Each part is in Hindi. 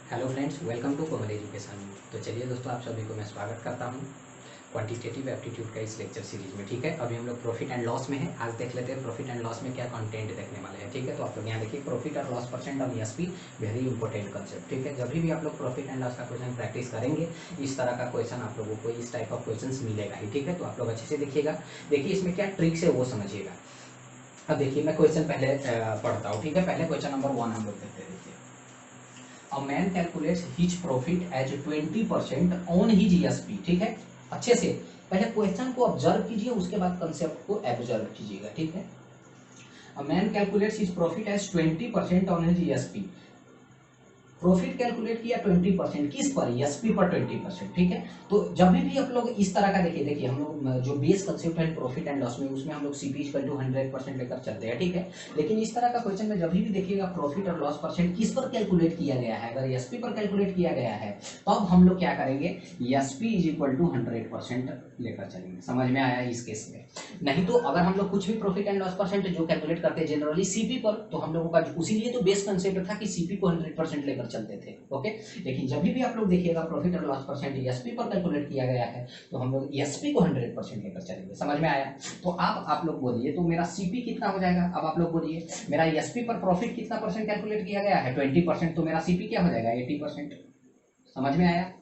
Hello friends, welcome to Komal education. तो चलिए दोस्तों, आप सभी को मैं स्वागत करता हूं क्वांटिटेटिव एप्टीट्यूड का इस लेक्चर सीरीज में। ठीक है, अभी हम लोग प्रॉफिट एंड लॉस में है। आज देख लेते हैं प्रॉफिट एंड लॉस में क्या कंटेंट देखने वाले हैं। ठीक है, तो आप लोग यहाँ देखिए, प्रॉफिट और loss percent of ESP, very important concept. ठीक है, जब भी आप लोग प्रॉफिट एंड लॉस का क्वेश्चन प्रैक्टिस करेंगे, इस तरह का क्वेश्चन आप लोगों को इस टाइप ऑफ क्वेश्चन मिलेगा ही। ठीक है, तो आप लोग अच्छे से देखिएगा। देखिए इसमें क्या ट्रिक्स है वो समझिएगा। अब देखिए मैं क्वेश्चन पहले पढ़ता हूँ। ठीक है, पहले क्वेश्चन नंबर 1 हम लोग देखते हैं। देखिए, A man calculates his profit as 20% on his ESP। ठीक है, अच्छे से पहले क्वेश्चन को ऑब्जर्व कीजिए, उसके बाद कंसेप्ट को ऑब्जर्व कीजिएगा। ठीक है, A man calculates his profit as 20% on his ESP। Profit calculate किया 20%, किस पर? एसपी पर 20%। ठीक है, तो जब भी आप लोग इस तरह का देखिए हम लोग जो बेस कंसेप्ट है प्रॉफिट एंड लॉस में, उसमें हम लोग सीपी इक्वल टू 100% लेकर चलते हैं। ठीक है, लेकिन इस तरह का क्वेश्चन में जब भी देखिएगा प्रॉफिट और लॉस परसेंट किस पर कैलकुलेट किया गया है, अगर एसपी पर कैलकुलेट किया गया है तो अब हम लोग क्या करेंगे, एसपी इज इक्वल टू 100% लेकर चलेंगे। समझ में आया इस केस में? नहीं तो अगर हम लोग कुछ भी प्रॉफिट एंड लॉस परसेंट जो कैलकुलेट करते हैं जनरली सीपी पर, तो हम लोगों का उसीलिए तो बेस कंसेप्ट था कि सीपी को 100% लेकर चलते थे। ओके, लेकिन जब भी आप लोग देखिएगा प्रॉफिट और लॉस परसेंट एसपी पर कैलकुलेट किया गया है, तो हम लोग एसपी को 100% लेकर चलेंगे। समझ में आया? तो आप लोग बोलिए, तो मेरा सीपी कितना हो जाएगा? अब आप लोग बोलिए, मेरा एसपी पर प्रॉफिट कितना परसेंट कैलकुलेट किया गया है? 20%। तो मेरा सीपी क्या हो जाएगा? 80%। समझ में आया?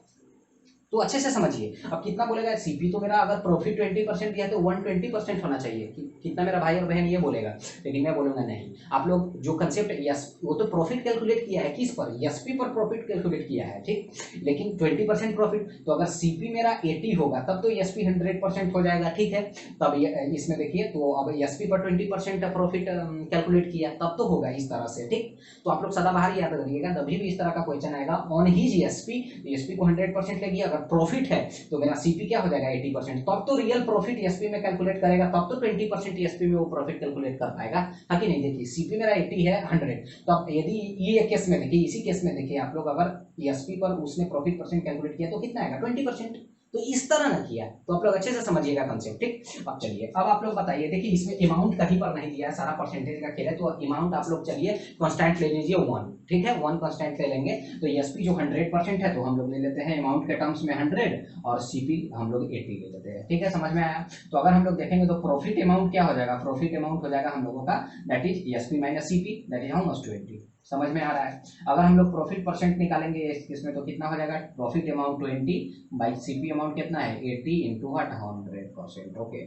तो अच्छे से समझिए। अब कितना बोलेगा सीपी, तो मेरा अगर प्रॉफिट 20% दिया तो 120% होना चाहिए। कितना मेरा भाई और बहन ये बोलेगा, लेकिन मैं बोलूंगा नहीं। आप लोग जो कंसेप्ट यस, वो तो प्रॉफिट कैलकुलेट किया है किस पर? एसपी पर प्रॉफिट कैलकुलेट किया है। ठीक, लेकिन 20% प्रॉफिट, तो अगर सीपी मेरा 80 होगा तब तो एसपी 100% हो जाएगा। ठीक है, तब इसमें देखिए, तो अब एसपी पर 20% प्रॉफिट कैलकुलेट किया तब तो होगा इस तरह से। ठीक, तो आप लोग सदाबहार याद करिएगा, जब भी इस तरह का क्वेश्चन आएगा ऑन हीज एसपी, एसपी को 100% लेगी। अगर प्रॉफिट है तो मेरा सीपी क्या हो जाएगा? 80%। तब तो रियल प्रॉफिट एसपी में कैलकुलेट करेगा, तब तो 20% एसपी में वो प्रॉफिट कैलकुलेट कर पाएगा। हाँ कि नहीं? देखिए सीपी मेरा 80 है 100, तो अब यदि ये केस में देखिए, इसी केस में देखिए आप लोग, अगर एसपी पर उसने प्रॉफिट परसेंट कैलकुलेट किया तो कितना आएगा? 20%। तो इस तरह ना किया, तो आप लोग अच्छे से समझिएगा कंसेप्ट। ठीक, अब चलिए, अब आप लोग बताइए। देखिए इसमें अमाउंट कहीं पर नहीं दिया है, सारा परसेंटेज का खेल है, तो अमाउंट आप लोग चलिए कांस्टेंट ले लीजिए 1। ठीक है, 1 कांस्टेंट ले लेंगे, तो एसपी जो 100% है तो हम लोग ले लेते हैं अमाउंट के टर्म्स में 100, और सीपी हम लोग 80 ले लेते हैं। ठीक है, समझ में आया? तो अगर हम लोग देखेंगे तो प्रॉफिट अमाउंट क्या हो जाएगा? प्रॉफिट अमाउंट हो जाएगा हम लोगों का, that is SP minus CP, that is how much? 20। समझ में आ रहा है? अगर हम लोग प्रॉफिट परसेंट निकालेंगे इसमें, तो कितना हो जाएगा? Profit amount 20 by CP amount कितना है? 80 इंटू 100%। ओके,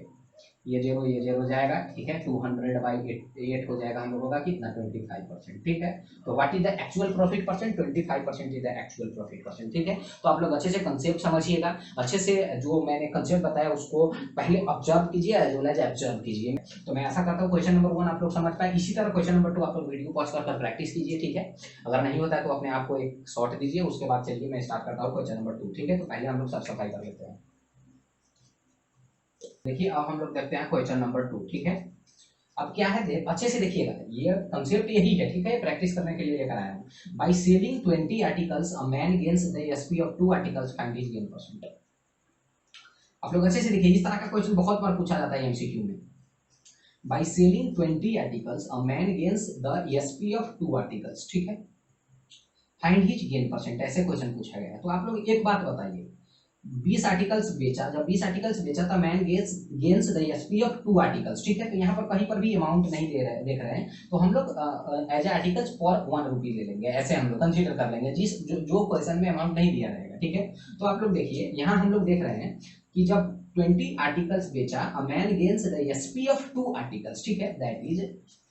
ये जीरो जाएगा। ठीक है, 200 बाई 8 हो जाएगा हम लोगों का कितना? 25%। ठीक है, तो what is the actual profit percent? 25% is the actual profit percent. ठीक है, तो आप लोग अच्छे से कंसेप्ट समझिएगा, अच्छे से जो मैंने कंसेप्ट बताया उसको पहले ऑब्जर्व कीजिए, एज वेल एज ऑब्जर्व कीजिए। तो मैं ऐसा करता हूँ क्वेश्चन नंबर 1 आप लोग समझ पाए। इसी तरह क्वेश्चन नंबर 2 आप लोग वीडियो पॉज कर प्रैक्टिस कीजिए। ठीक है, अगर नहीं होता है तो अपने आप को एक शॉर्ट दीजिए, उसके बाद चलिए मैं स्टार्ट करता हूँ क्वेश्चन नंबर 2। ठीक है, तो पहले हम लोग साफ सफाई कर लेते हैं। देखिए अब हम लोग देखते हैं क्वेश्चन नंबर 2। ठीक है, अब क्या है, अच्छे से देखिएगा, ये कंसेप्ट यही है। ठीक है, प्रैक्टिस करने के लिए लेकर आया हूं। By selling 20 articles a man gains the SP of 2 articles, find his gain percent. आप लोग अच्छे से देखिए, इस तरह का क्वेश्चन बहुत बार पूछा जाता है एमसीक्यू में। By selling 20 articles a man gains the SP of 2 articles. ठीक है, फाइंड हिज गेन परसेंट, ऐसे क्वेश्चन पूछा गया है। तो आप लोग एक बात बताइए, 20 आर्टिकल्स बेचा, जब 20 आर्टिकल्स बेचा था, man gains the SP of 2 articles. ठीक है, तो यहाँ पर कहीं पर भी अमाउंट नहीं देख रहे हैं, तो हम लोग एज ए आर्टिकल्स फॉर 1 रुपी ले लेंगे, ऐसे हम लोग कंसीडर कर लेंगे जो क्वेश्चन में अमाउंट नहीं दिया रहेगा। ठीक है, तो आप लोग देखिए, यहाँ हम लोग देख रहे हैं कि जब 20 आर्टिकल्स बेचा, a man gains the SP of 2 articles. ठीक है, दैट इज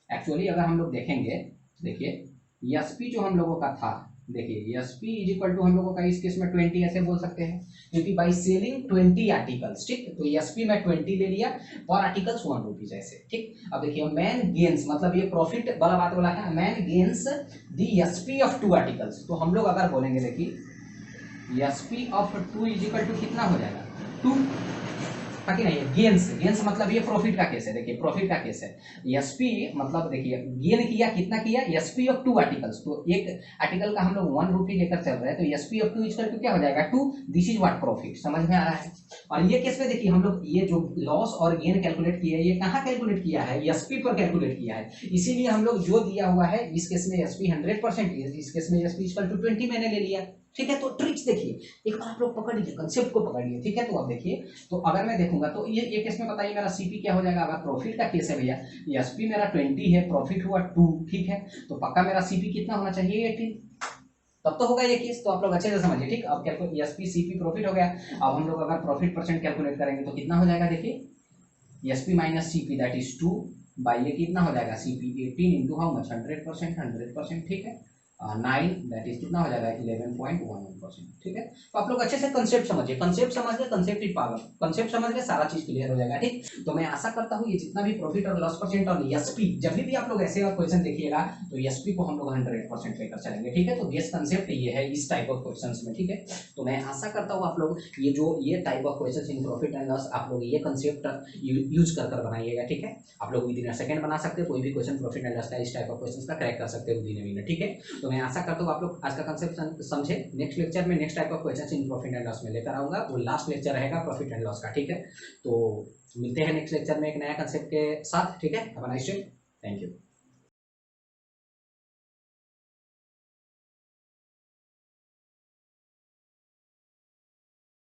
एक्चुअली, अगर हम लोग देखेंगे, देखिए एसपी जो हम लोगों का था, देखिए एसपी इज इक्वल टू हम लोगों का इस केस में 20 ऐसे बोल सकते हैं, क्योंकि बाई सेलिंग 20 आर्टिकल्स। ठीक, तो एसपी में 20 ले लिया, और आर्टिकल्स 1 रुपीज ऐसे। ठीक, अब देखिए मैन गेन्स, मतलब ये प्रॉफिट वाला बात बोला है, man gains the SP of 2 articles. तो हम लोग अगर बोलेंगे, देखिए SP of 2 is equal to कितना हो जाएगा? 2। कि नहीं, गेन्स, गेन्स मतलब ये प्रॉफिट का केस है, देखिए प्रॉफिट का केस है। एसपी मतलब देखिए गेन किया, कितना किया, एसपी ऑफ 2 आर्टिकल्स, तो एक आर्टिकल का हम लोग 1 रुपी लेकर चल रहे हैं, तो एसपी ऑफ 2 इक्वल टू क्या हो जाएगा 2, दिस इज व्हाट प्रॉफिट, समझ में आ रहा है। और ये केस में देखिए हम लोग ये जो लॉस और गेन कैलकुलेट किया है, ये कहाँ कैलकुलेट किया है, एसपी पर कैलकुलेट किया है, इसीलिए हम लोग जो दिया हुआ है इस केस में एसपी 100%, इस केस में एसपी इक्वल टू 20 मैंने ले लिया, ठीक है। तो ट्रिक्स देखिए एक बार आप लोग पकड़ लीजिए, कंसेप्ट को पकड़ लीजिए, ठीक है। तो अब देखिए, तो अगर मैं देखूंगा तो ये केस में बताइए मेरा सीपी क्या हो जाएगा, अगर प्रॉफिट का केस है भैया, एसपी मेरा 20 है, प्रॉफिट हुआ 2, ठीक है, तो पक्का मेरा सीपी कितना होना चाहिए 18, तब तो होगा ये केस। तो आप लोग अच्छे से समझिए, ठीक। अब कैलकुलेट एसपी सीपी प्रॉफिट हो गया, अब हम लोग अगर प्रॉफिट परसेंट कैलकुलेट करेंगे तो कितना हो जाएगा, देखिए SP minus CP that is 2 by ये कितना हो जाएगा सीपी 18 इंटू हाउ मच 100%, 100%, ठीक है, 9 दैट इज कितना हो जाएगा 11.11%, ठीक है। तो आप लोग अच्छे से कंसेप्ट समझिए, कंसेप्ट समझ गए, कंसेप्ट ही पावर, कंसेप्ट समझ गए, सारा चीज क्लियर हो जाएगा, ठीक। तो मैं आशा करता हूँ ये जितना भी प्रॉफिट और लॉस परसेंट और एसपी, जब भी आप लोग ऐसे क्वेश्चन देखिएगा तो एसपी को हम लोग 100% लेकर चलेंगे, ठीक है। तो बेस कंसेप्ट ये है इस टाइप ऑफ क्वेश्चंस में, ठीक है। तो मैं आशा करता हूँ आप लोग ये type of questions in profit and loss आप लोग ये कंसेप्ट यूज कर बनाइएगा, ठीक है। आप लोग विदिन अ सेकंड बना सकते हैं, कोई भी क्वेश्चन प्रॉफिट एंड लॉस का इस टाइप ऑफ क्वेश्चंस का क्रैक कर सकते हैं विदिन अ मिनट, ठीक है। तो मैं आशा करता हूँ आप लोग आज का कंसेप्ट समझे। नेक्स्ट लेक्चर में next type of questions in profit and loss में लेकर आऊंगा, वो लास्ट लेक्चर रहेगा प्रॉफिट एंड लॉस का, ठीक है। तो मिलते हैं नेक्स्ट लेक्चर में एक नया कंसेप्ट के साथ, ठीक है। Have a nice day, thank you.